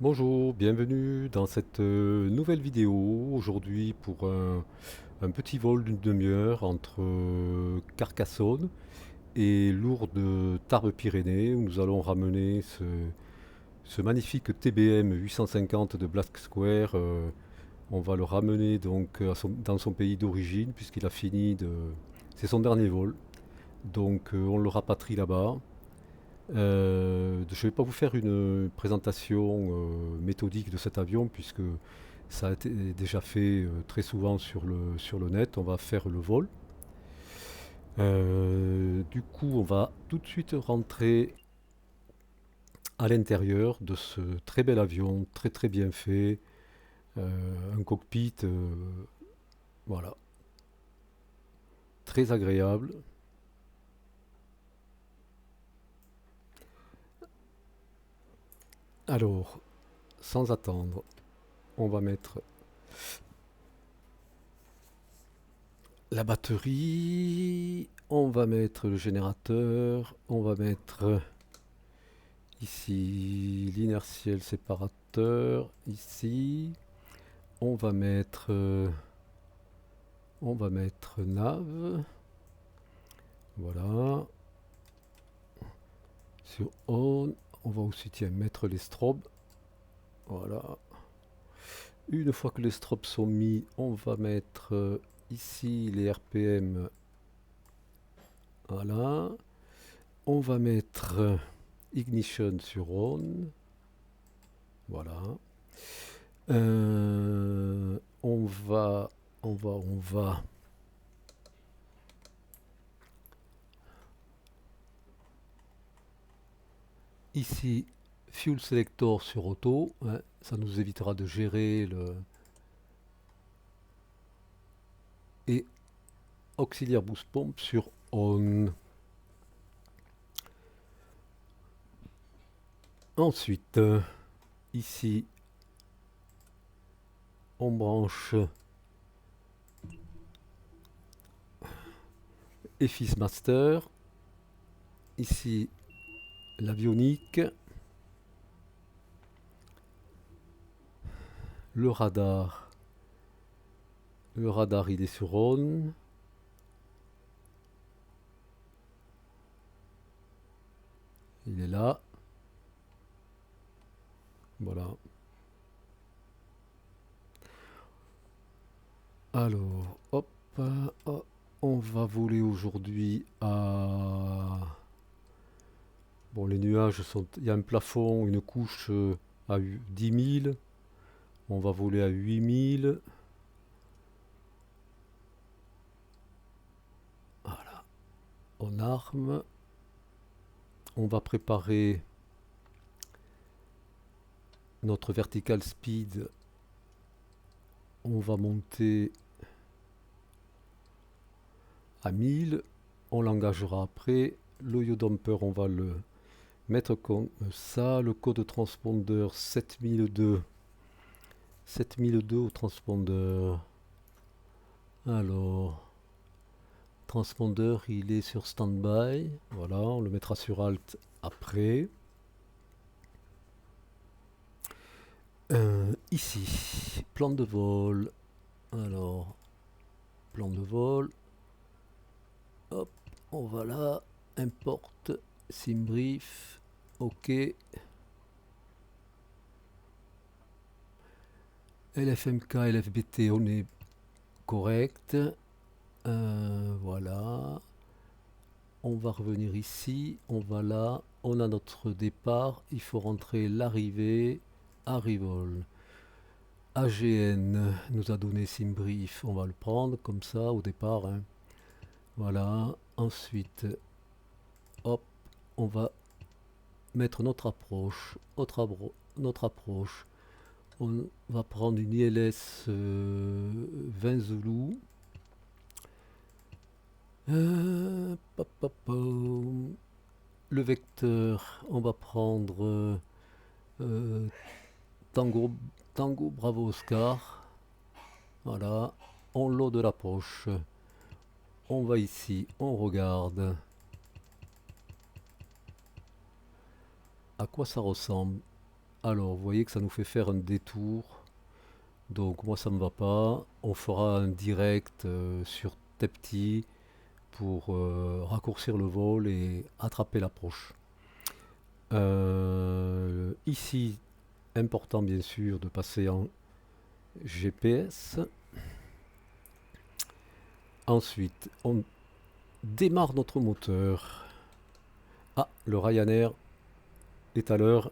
Bonjour, bienvenue dans cette nouvelle vidéo. Aujourd'hui pour un petit vol d'une demi-heure entre Carcassonne et Lourdes Tarbes-Pyrénées où nous allons ramener ce magnifique TBM 850 de Black Square. On va le ramener donc dans son pays d'origine puisqu'il a fini de... C'est son dernier vol. Donc on le rapatrie là-bas. Je ne vais pas vous faire une présentation méthodique de cet avion puisque ça a été déjà fait très souvent sur le net. On va faire le vol. Du coup, on va tout de suite rentrer à l'intérieur de ce très bel avion, très très bien fait. Un cockpit, voilà, très agréable. Alors, sans attendre, on va mettre la batterie, on va mettre le générateur, on va mettre ici l'inertiel séparateur, ici on va mettre nav, voilà, sur on va aussi tiens, mettre les strobes, voilà. Une fois que les strobes sont mis, on va mettre ici les RPM, voilà. On va mettre ignition sur on, voilà. On va ici fuel selector sur auto, hein, ça nous évitera de gérer le et auxiliaire boost pump sur on. Ensuite, ici on branche EFIS master, ici l'avionique, le radar. Le radar il est sur on. Il est là. Voilà. Alors, hop, hop, on va voler aujourd'hui à... Bon, les nuages sont... Il y a un plafond, une couche à 10 000. On va voler à 8 000. Voilà. On arme. On va préparer notre vertical speed. On va monter à 1000. On l'engagera après. Le yaw damper, on va le mettre comme ça. Le code transpondeur 7002. 7002 au transpondeur. Alors, transpondeur, il est sur standby. Voilà, on le mettra sur Alt après. Ici, plan de vol. Alors, plan de vol. Hop, on va là. Import, simbrief. OK. LFMK, LFBT, on est correct. Voilà. On va revenir ici. On va là. On a notre départ. Il faut rentrer l'arrivée. Arrival. AGN nous a donné simbrief. On va le prendre comme ça au départ, hein. Voilà. Ensuite, hop, on va mettre notre approche. Notre approche. On va prendre une ILS 20 Zulu. Pop, pop, pom. Le vecteur, on va prendre euh, Tango, Tango Bravo Oscar. Voilà. On load de l'approche. On va ici, on regarde à quoi ça ressemble. Alors, vous voyez que ça nous fait faire un détour. Donc, moi, ça me va pas. On fera un direct sur Tepti pour raccourcir le vol et attraper l'approche. Ici, important bien sûr de passer en GPS. Ensuite, on démarre notre moteur. Ah, le Ryanair est à l'heure.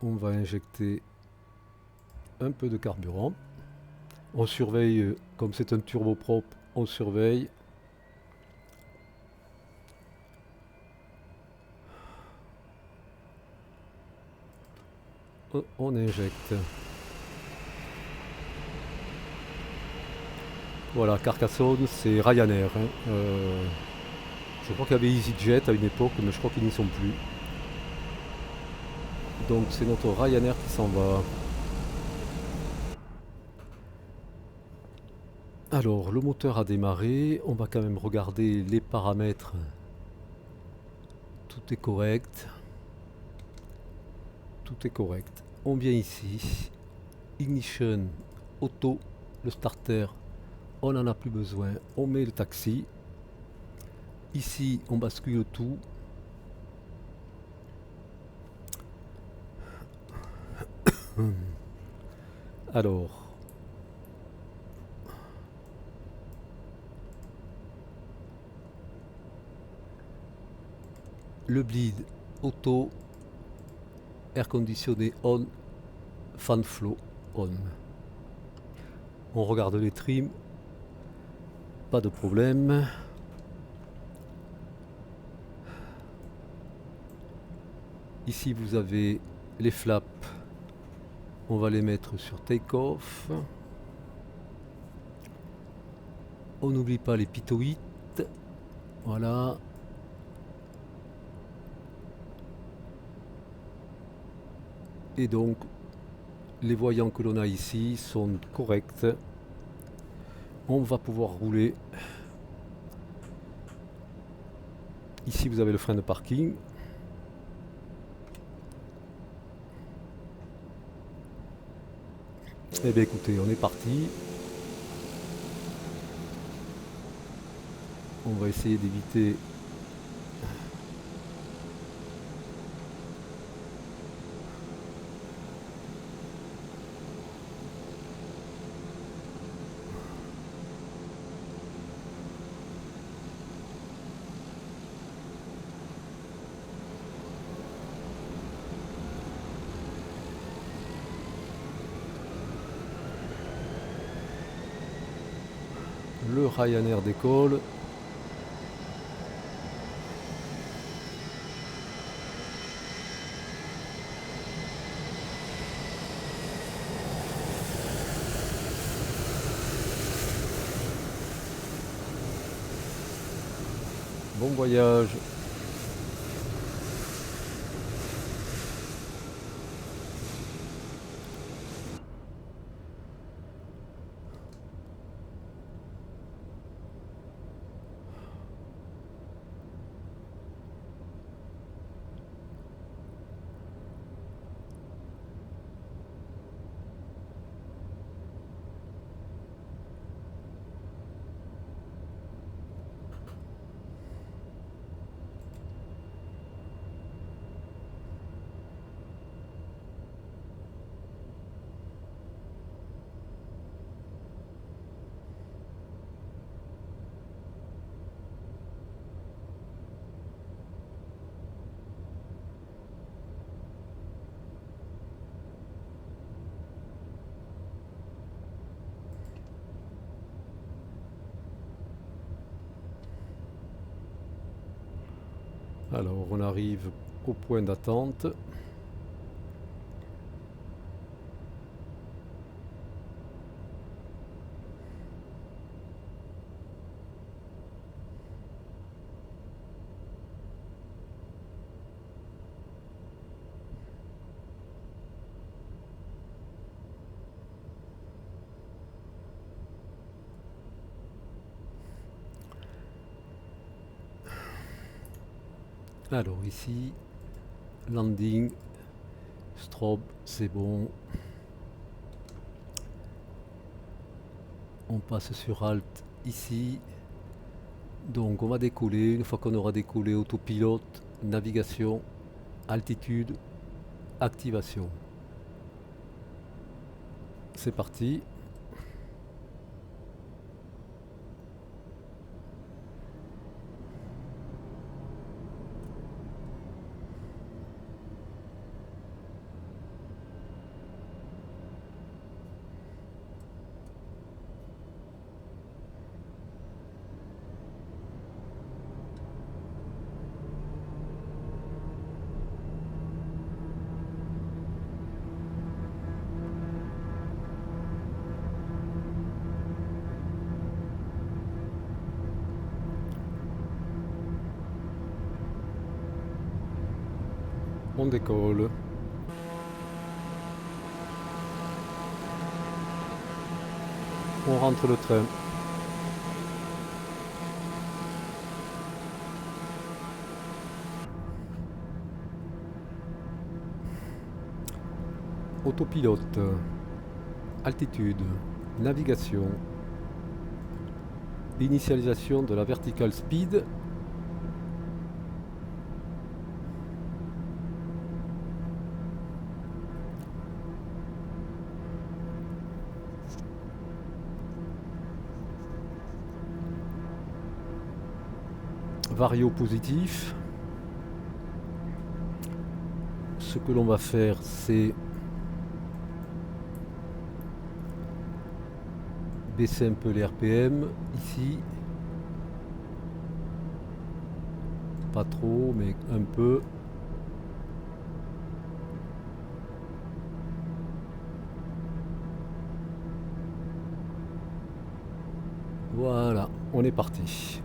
On va injecter un peu de carburant. On surveille, comme c'est un turboprop, on surveille. On injecte. Voilà, Carcassonne, c'est Ryanair, hein. Je crois qu'il y avait EasyJet à une époque, mais je crois qu'ils n'y sont plus. Donc c'est notre Ryanair qui s'en va. Alors, le moteur a démarré. On va quand même regarder les paramètres. Tout est correct. Tout est correct. On vient ici. Ignition, auto, le starter. On n'en a plus besoin. On met le taxi. Ici, on bascule tout. Alors, le bleed auto, air conditionné on, fan flow on. On regarde les trims, pas de problème. Ici vous avez les flaps, on va les mettre sur take-off. On n'oublie pas les pitoïtes, voilà. Et donc les voyants que l'on a ici sont corrects. On va pouvoir rouler. Ici vous avez le frein de parking. Eh bien écoutez, on est parti. On va essayer d'éviter le Ryanair décolle. Bon voyage. Alors on arrive au point d'attente. Alors ici, landing, strobe, c'est bon. On passe sur Alt ici. Donc on va décoller. Une fois qu'on aura décollé, autopilote, navigation, altitude, activation. C'est parti. On décolle. On rentre le train. Autopilote, altitude, navigation, initialisation de la vertical speed. Vario positif. Ce que l'on va faire, c'est baisser un peu les RPM ici. Pas trop, mais un peu. Voilà, on est parti.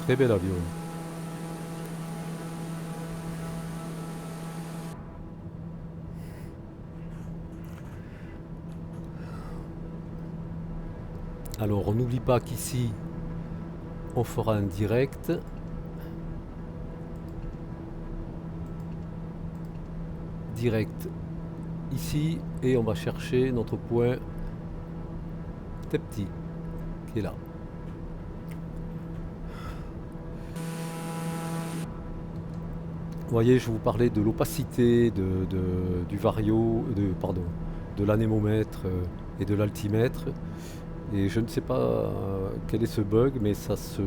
Très bel avion. Alors on n'oublie pas qu'ici on fera un direct. Direct ici et on va chercher notre point Tepti qui est là. Vous voyez, je vous parlais de l'opacité du vario, de l'anémomètre et de l'altimètre. Et je ne sais pas quel est ce bug, mais ça se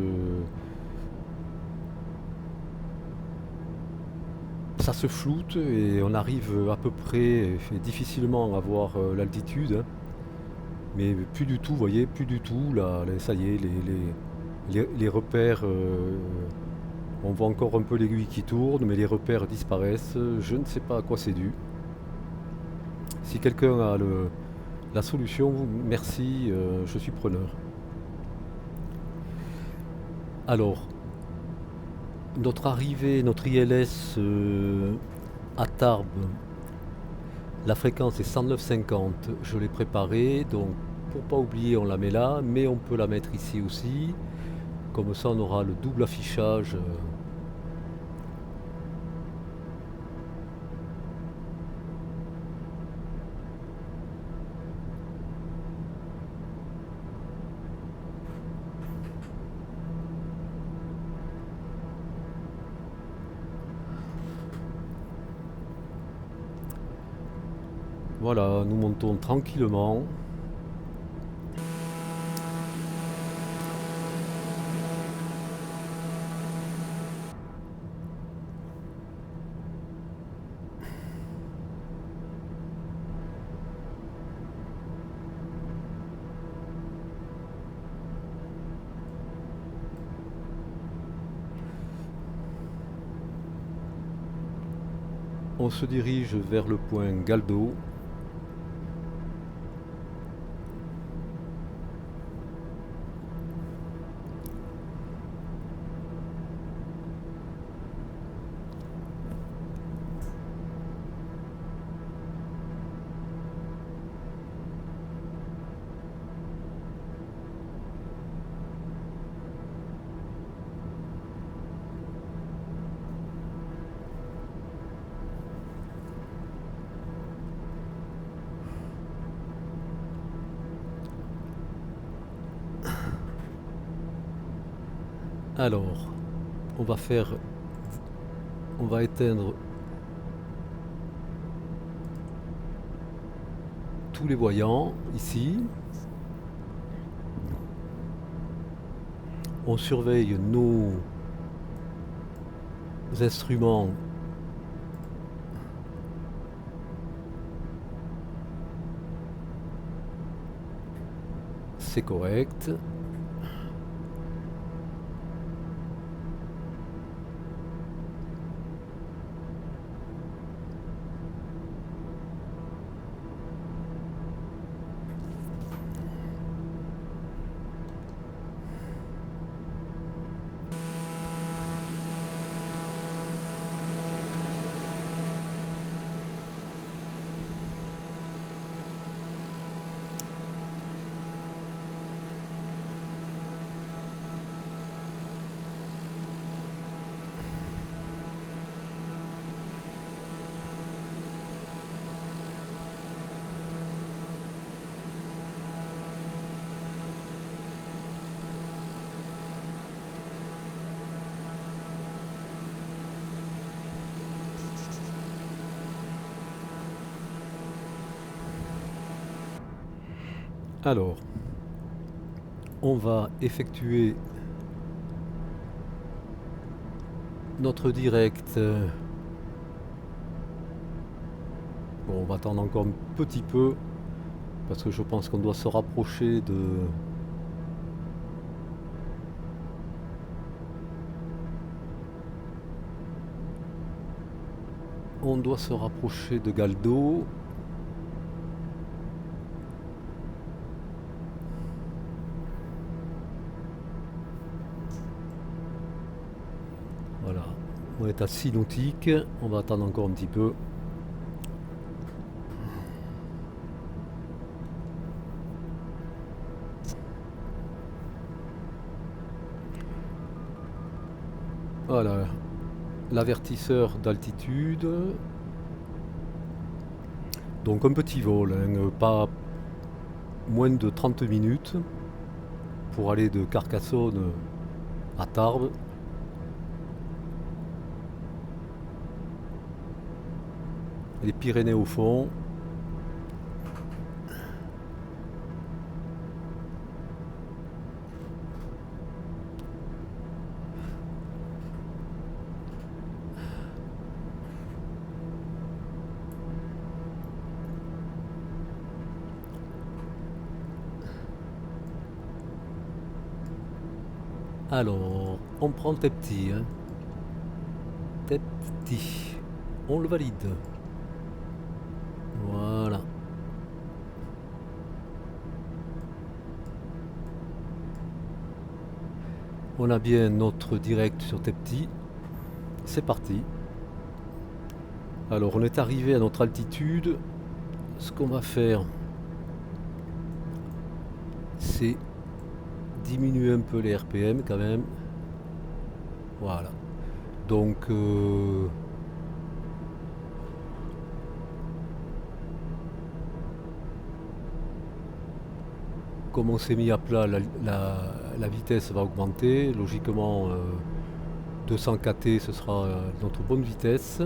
floute et on arrive à peu près, difficilement à voir l'altitude. Hein. Mais plus du tout, vous voyez, plus du tout. Là, ça y est, les repères, on voit encore un peu l'aiguille qui tourne, mais les repères disparaissent. Je ne sais pas à quoi c'est dû. Si quelqu'un a la solution, merci, je suis preneur. Alors, notre arrivée, notre ILS à Tarbes, la fréquence est 109,50. Je l'ai préparée, donc pour pas oublier, on la met là, mais on peut la mettre ici aussi. Comme ça, on aura le double affichage. Voilà, nous montons tranquillement. On se dirige vers le point Galdo. Alors, on va faire, on va éteindre tous les voyants ici. On surveille nos instruments. C'est correct. Alors, on va effectuer notre direct. Bon, on va attendre encore un petit peu parce que je pense qu'on doit se rapprocher de... On doit se rapprocher de Galdo. Voilà, on est à 6 nautiques, on va attendre encore un petit peu. Voilà, l'avertisseur d'altitude. Donc un petit vol, hein, pas moins de 30 minutes pour aller de Carcassonne à Tarbes. Les Pyrénées au fond. Alors, on prend Tepti, hein. Tepti. On le valide. Voilà. On a bien notre direct sur Tepti. C'est parti. Alors, on est arrivé à notre altitude. Ce qu'on va faire, c'est diminuer un peu les RPM quand même. Voilà. Donc, comme on s'est mis à plat, la vitesse va augmenter. Logiquement, 200 kT, ce sera notre bonne vitesse.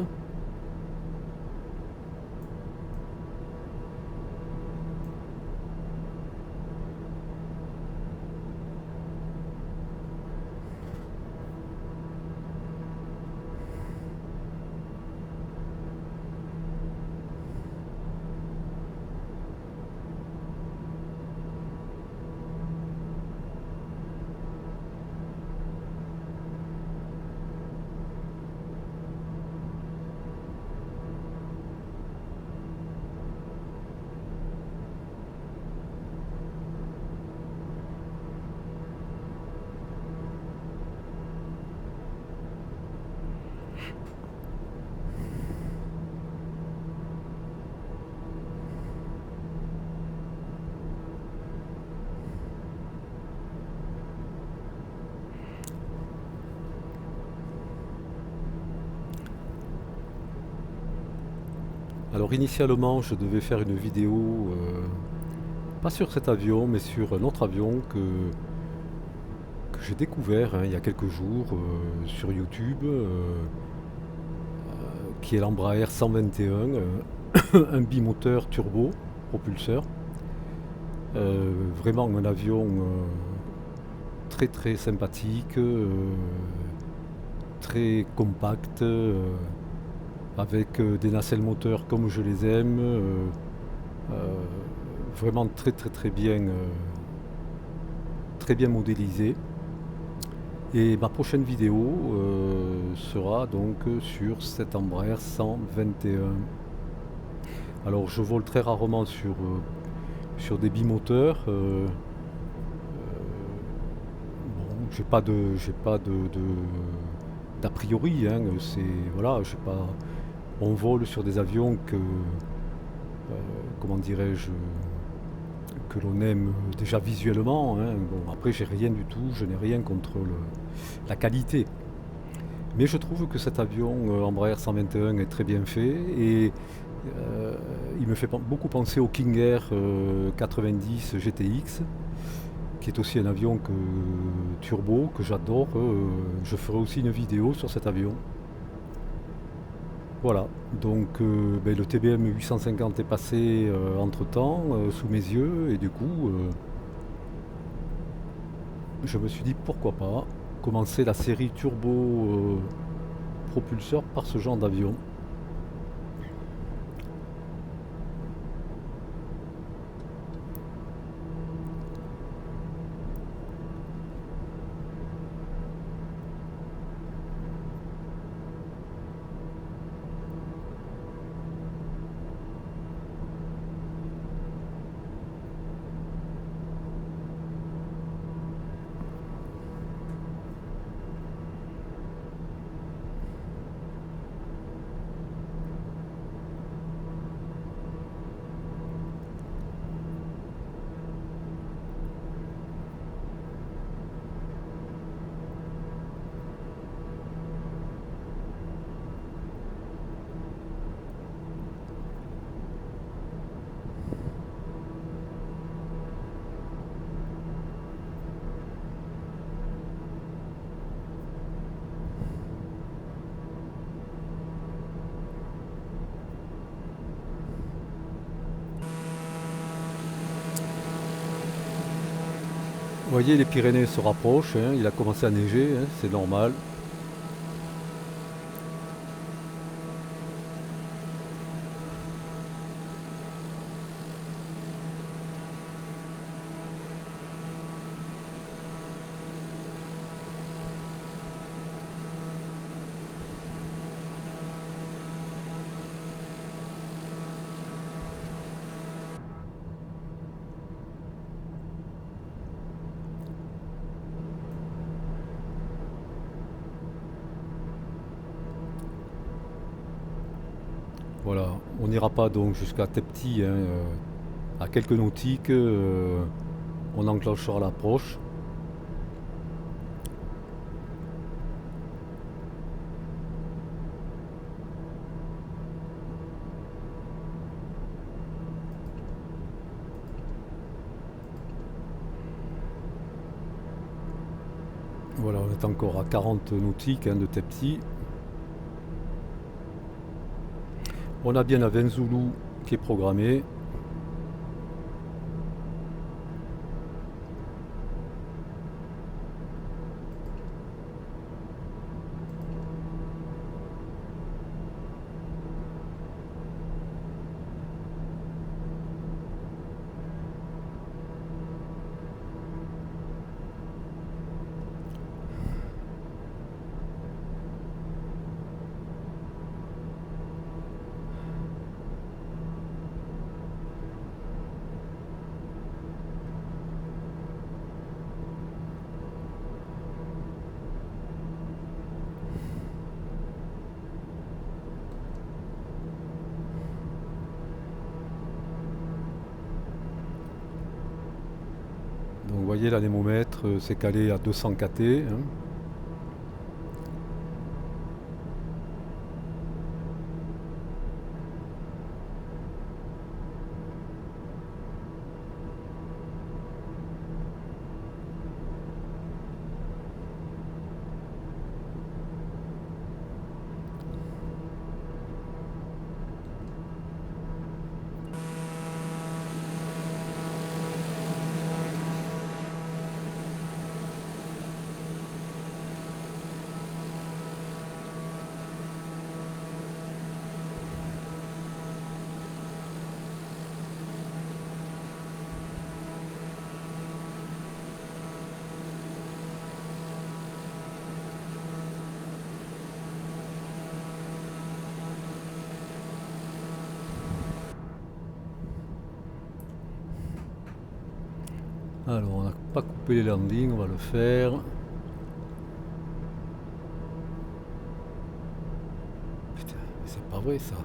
Alors initialement, je devais faire une vidéo, pas sur cet avion, mais sur un autre avion que que j'ai découvert hein, il y a quelques jours sur YouTube, qui est l'Embraer 121, un bimoteur turbo propulseur. Vraiment un avion très très sympathique, très compact, avec des nacelles moteurs comme je les aime, euh, vraiment très bien modélisé. Et ma prochaine vidéo sera donc sur cet Embraer 121. Alors je vole très rarement sur des bimoteurs. Bon, j'ai pas d'a priori. Hein, c'est voilà, j'ai pas. On vole sur des avions comment dirais-je, que l'on aime déjà visuellement. Hein. Bon, après j'ai rien du tout, je n'ai rien contre la qualité. Mais je trouve que cet avion Embraer 121 est très bien fait et il me fait beaucoup penser au King Air 90 GTX, qui est aussi un avion turbo que j'adore. Je ferai aussi une vidéo sur cet avion. Voilà, donc ben, le TBM 850 est passé entre temps sous mes yeux et du coup je me suis dit pourquoi pas commencer la série turbo propulseur par ce genre d'avion. Vous voyez, les Pyrénées se rapprochent, hein, il a commencé à neiger, hein, c'est normal. Voilà, on n'ira pas donc jusqu'à Tepti, hein, à quelques nautiques, on enclenchera l'approche. Voilà, on est encore à 40 nautiques hein, de Tepti. On a bien la Venzulu qui est programmée. Donc vous voyez l'anémomètre s'est calé à 200 kT. Hein. Alors, on n'a pas coupé les landings, on va le faire. Putain, c'est pas vrai ça.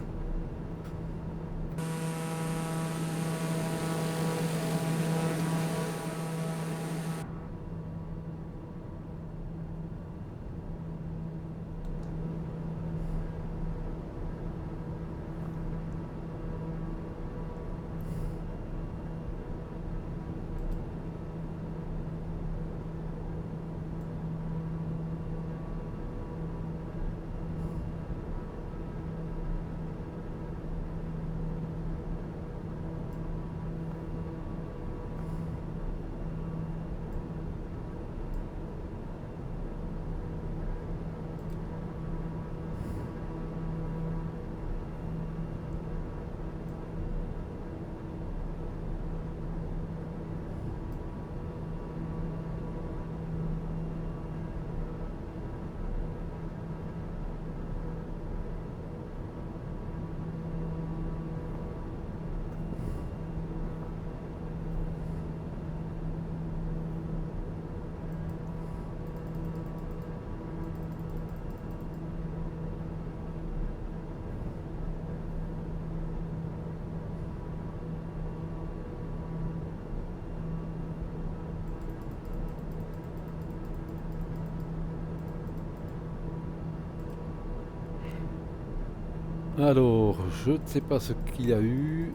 Alors, je ne sais pas ce qu'il y a eu.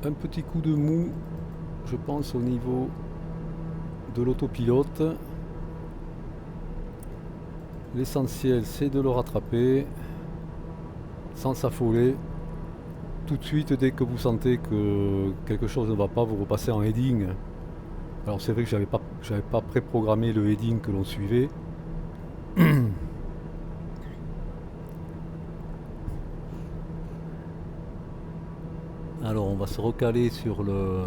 Un petit coup de mou, je pense, au niveau de l'autopilote. L'essentiel, c'est de le rattraper sans s'affoler. Tout de suite, dès que vous sentez que quelque chose ne va pas, vous repassez en heading. Alors c'est vrai que j'avais pas préprogrammé le heading que l'on suivait. Alors on va se recaler sur le...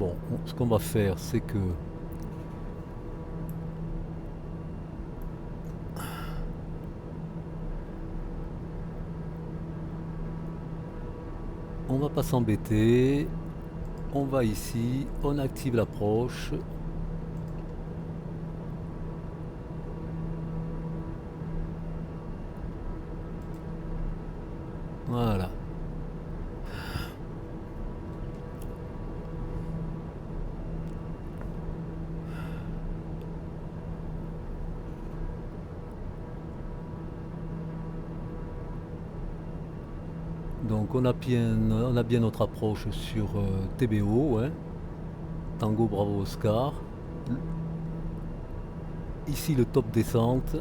Bon, ce qu'on va faire, c'est que... On va pas s'embêter. On va ici, on active l'approche. Voilà. Donc on a bien notre approche sur TBO, hein, Tango Bravo Oscar. Ici le top descente.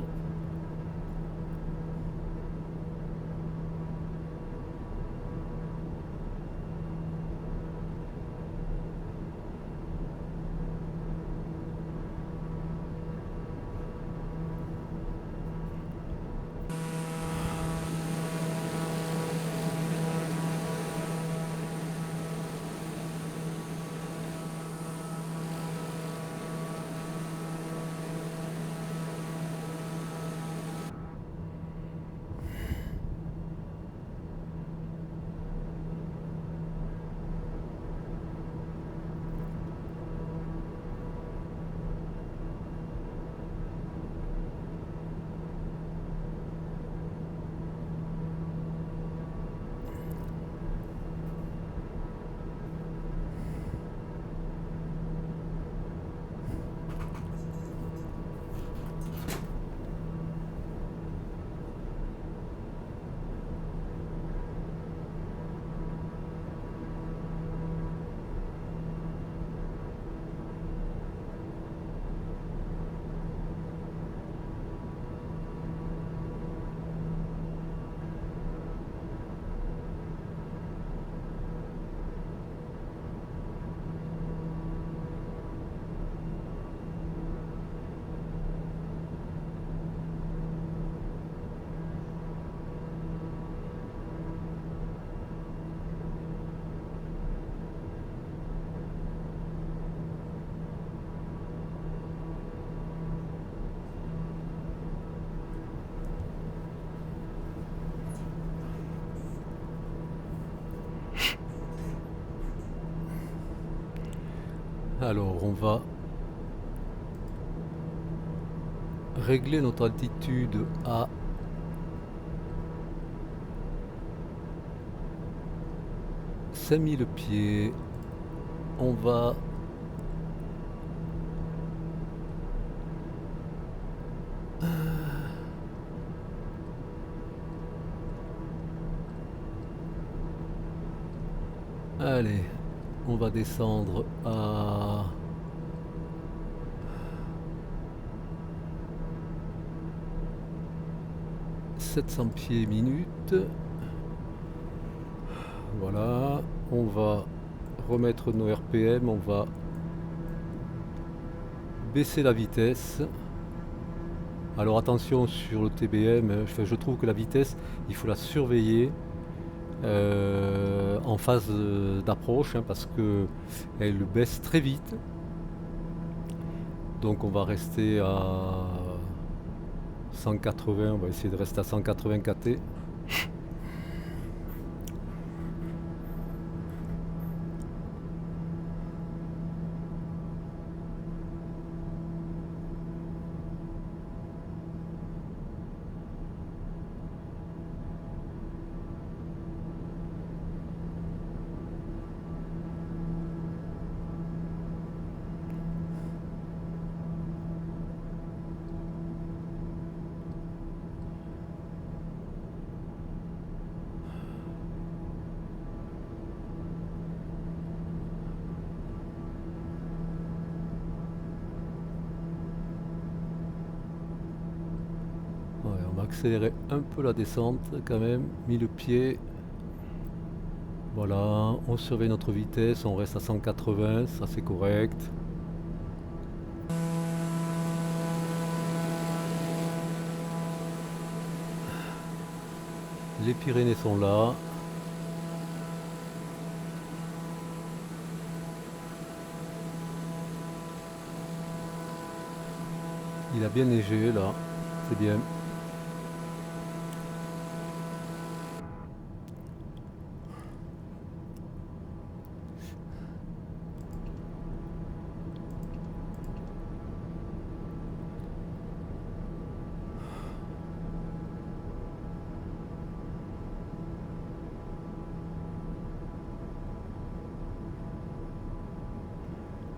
Alors on va régler notre altitude à 5000 pieds. On va allez, on va descendre à 700 pieds minute. Voilà, on va remettre nos RPM, on va baisser la vitesse. Alors attention sur le TBM, je trouve que la vitesse, il faut la surveiller en phase d'approche parce que elle baisse très vite. Donc on va rester à 180, on va essayer de rester à 180 kT. Ouais, on va accélérer un peu la descente quand même, 1000 pieds. Voilà, on surveille notre vitesse, on reste à 180, ça c'est correct. Les Pyrénées sont là. Il a bien neigé là, c'est bien.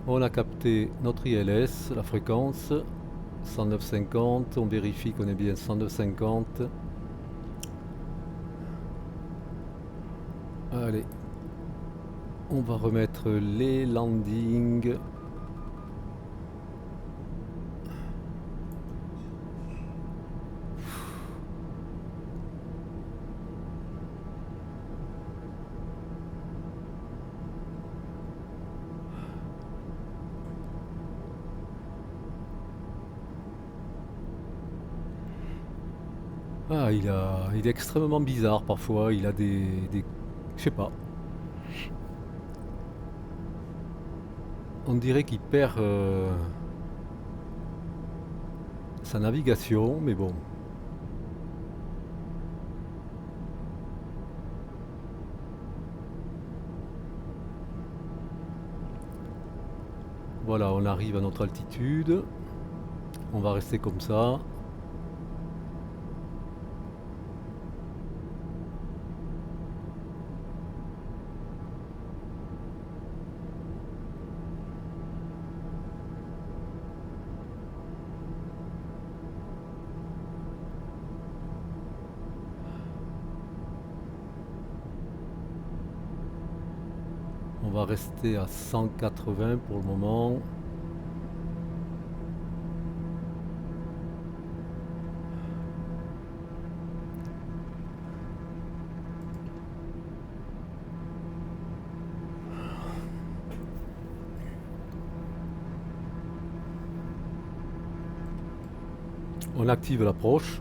On a capté notre ILS, la fréquence 109.50, on vérifie qu'on est bien 109.50. Allez, on va remettre les landings. Ah, il est extrêmement bizarre parfois, il a je sais pas, on dirait qu'il perd sa navigation, mais bon. Voilà, on arrive à notre altitude, on va rester comme ça. On va rester à 180 pour le moment. On active l'approche.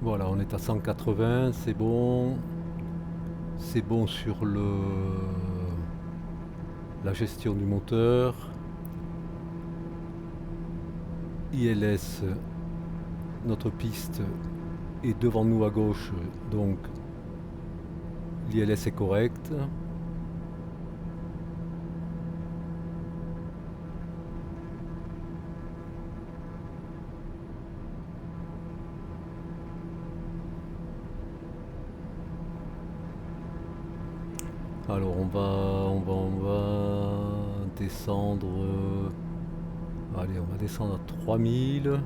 Voilà, on est à 180, c'est bon. C'est bon sur la gestion du moteur. ILS, notre piste est devant nous à gauche, donc l'ILS est correct. Alors on va descendre. Allez, on va descendre à 3000.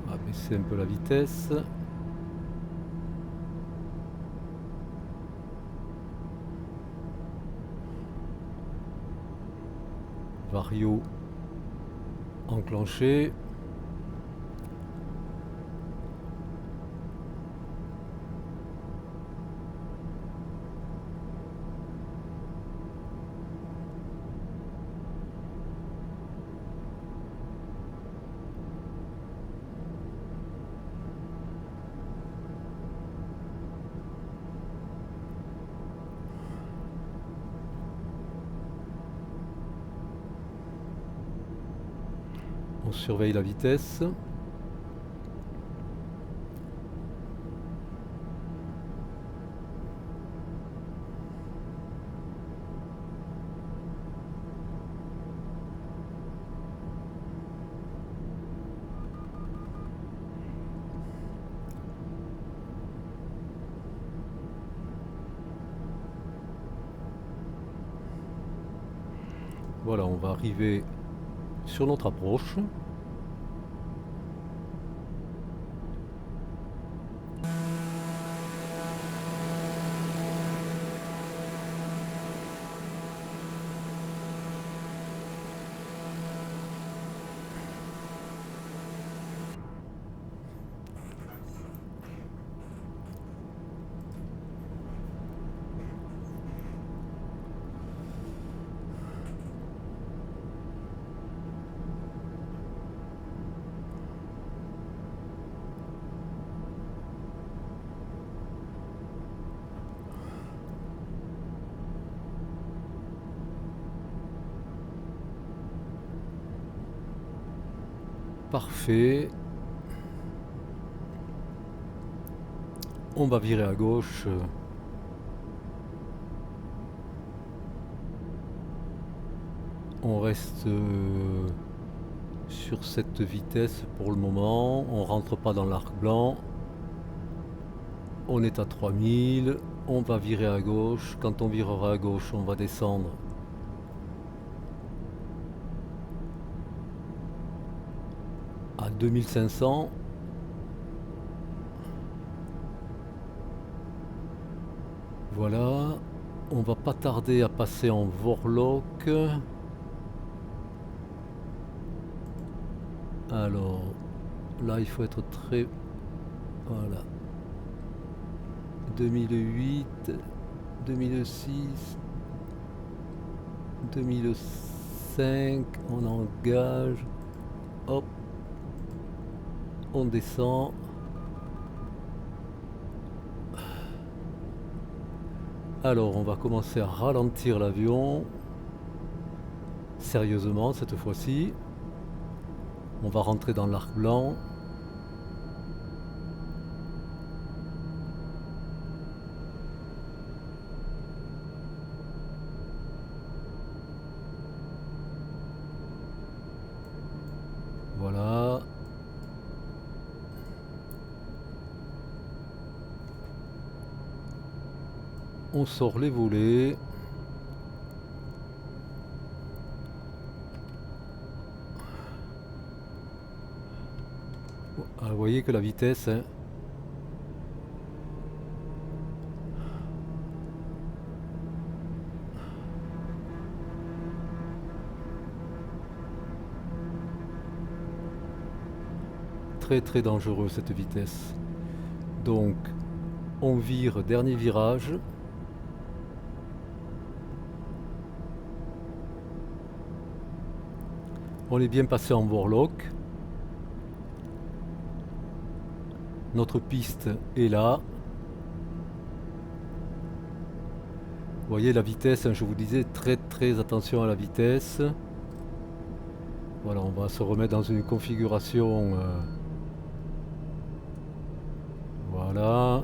On va baisser un peu la vitesse. Vario enclenché. On surveille la vitesse. Voilà, on va arriver sur notre approche. Parfait. On va virer à gauche. On reste sur cette vitesse pour le moment. On rentre pas dans l'arc blanc. On est à 3000. On va virer à gauche. Quand on virera à gauche, on va descendre à 2500. Voilà. On va pas tarder à passer en Vorlock. Alors, là, il faut être très... Voilà. 2008, 2006, 2005, on engage. Hop. On descend. Alors, on va commencer à ralentir l'avion. Sérieusement, cette fois-ci. On va rentrer dans l'arc blanc. Voilà. On sort les volets. Ah, vous voyez que la vitesse, hein, très très dangereux cette vitesse. Donc on vire, dernier virage. On est bien passé en Warlock. Notre piste est là. Vous voyez la vitesse, hein, je vous disais très attention à la vitesse. Voilà, on va se remettre dans une configuration. Voilà.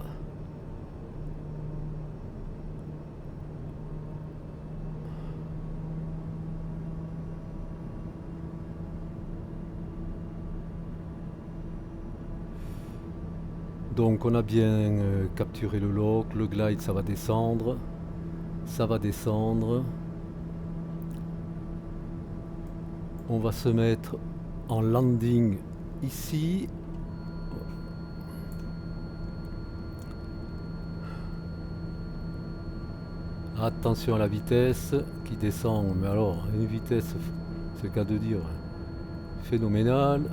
Donc on a bien capturé le lock, le glide ça va descendre. Ça va descendre. On va se mettre en landing ici. Attention à la vitesse qui descend, mais alors une vitesse, c'est le cas de dire, phénoménale.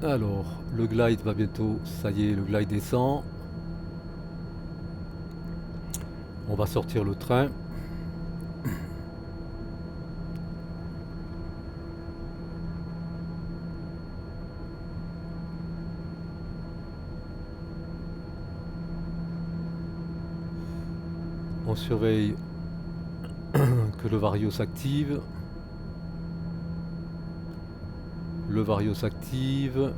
Alors, le glide va bientôt, ça y est, le glide descend. On va sortir le train. On surveille que le vario s'active. Le vario s'active.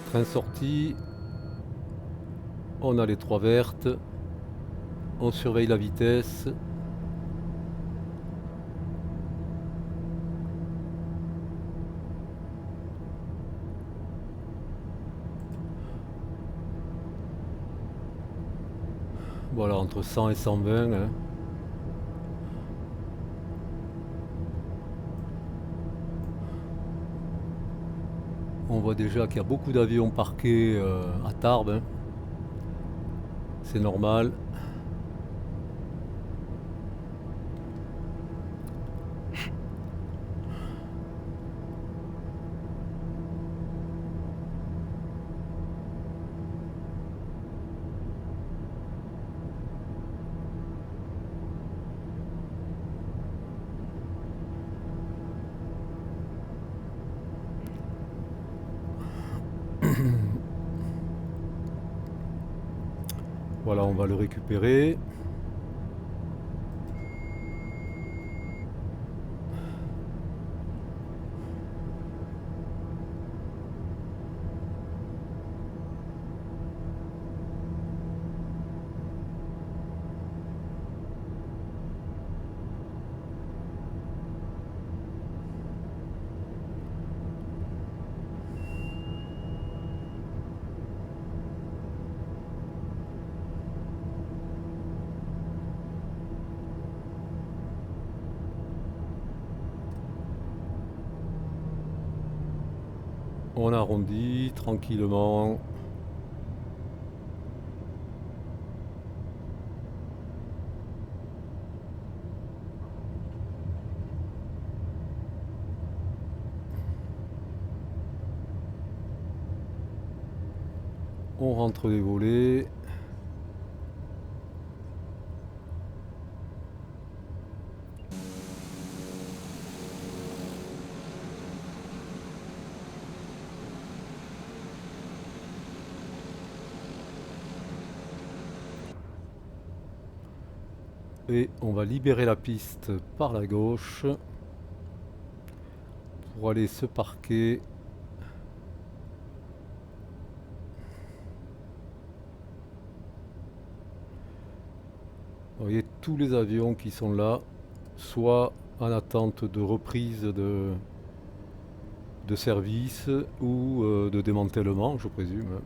Train sorti. On a les 3 vertes. On surveille la vitesse. Voilà, entre 100 et 120. Hein. On voit déjà qu'il y a beaucoup d'avions parqués à Tarbes. Hein. C'est normal. Voilà, on va le récupérer. On arrondit tranquillement. On rentre les volets. Et on va libérer la piste par la gauche pour aller se parquer. Vous voyez tous les avions qui sont là, soit en attente de reprise de service ou de démantèlement, je présume.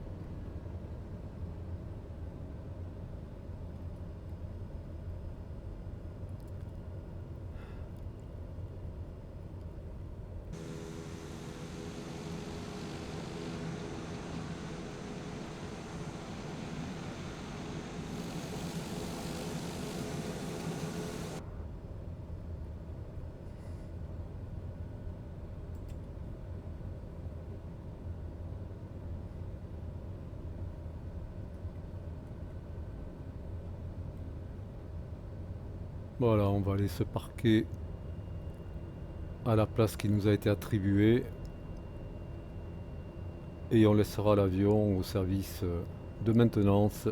Voilà, on va aller se parquer à la place qui nous a été attribuée et on laissera l'avion au service de maintenance.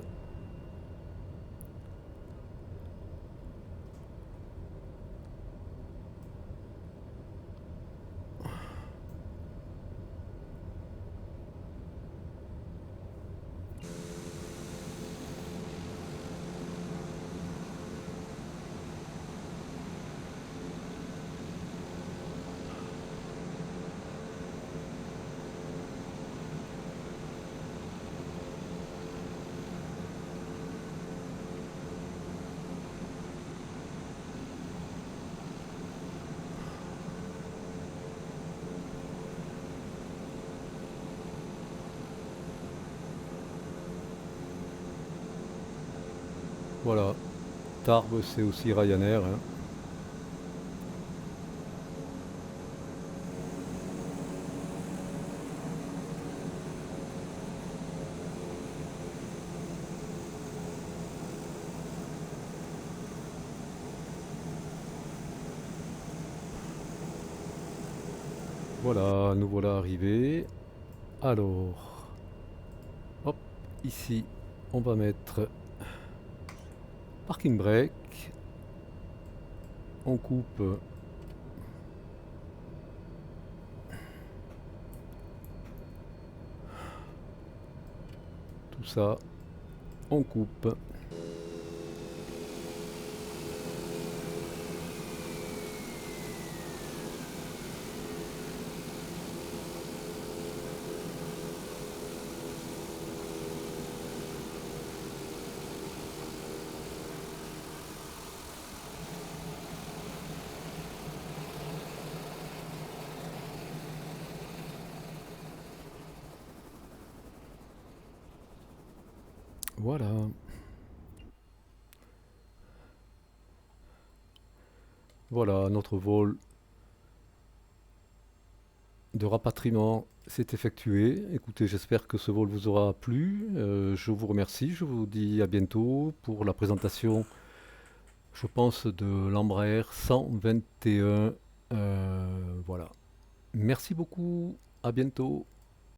Voilà, Tarbes c'est aussi Ryanair, hein. Voilà, nous voilà arrivés. Alors, hop, ici, on va mettre parking brake. On coupe tout ça. On coupe. Voilà. Voilà, notre vol de rapatriement s'est effectué. Écoutez, j'espère que ce vol vous aura plu. Je vous remercie. Je vous dis à bientôt pour la présentation, je pense, de l'Embraer 121. Voilà. Merci beaucoup. À bientôt.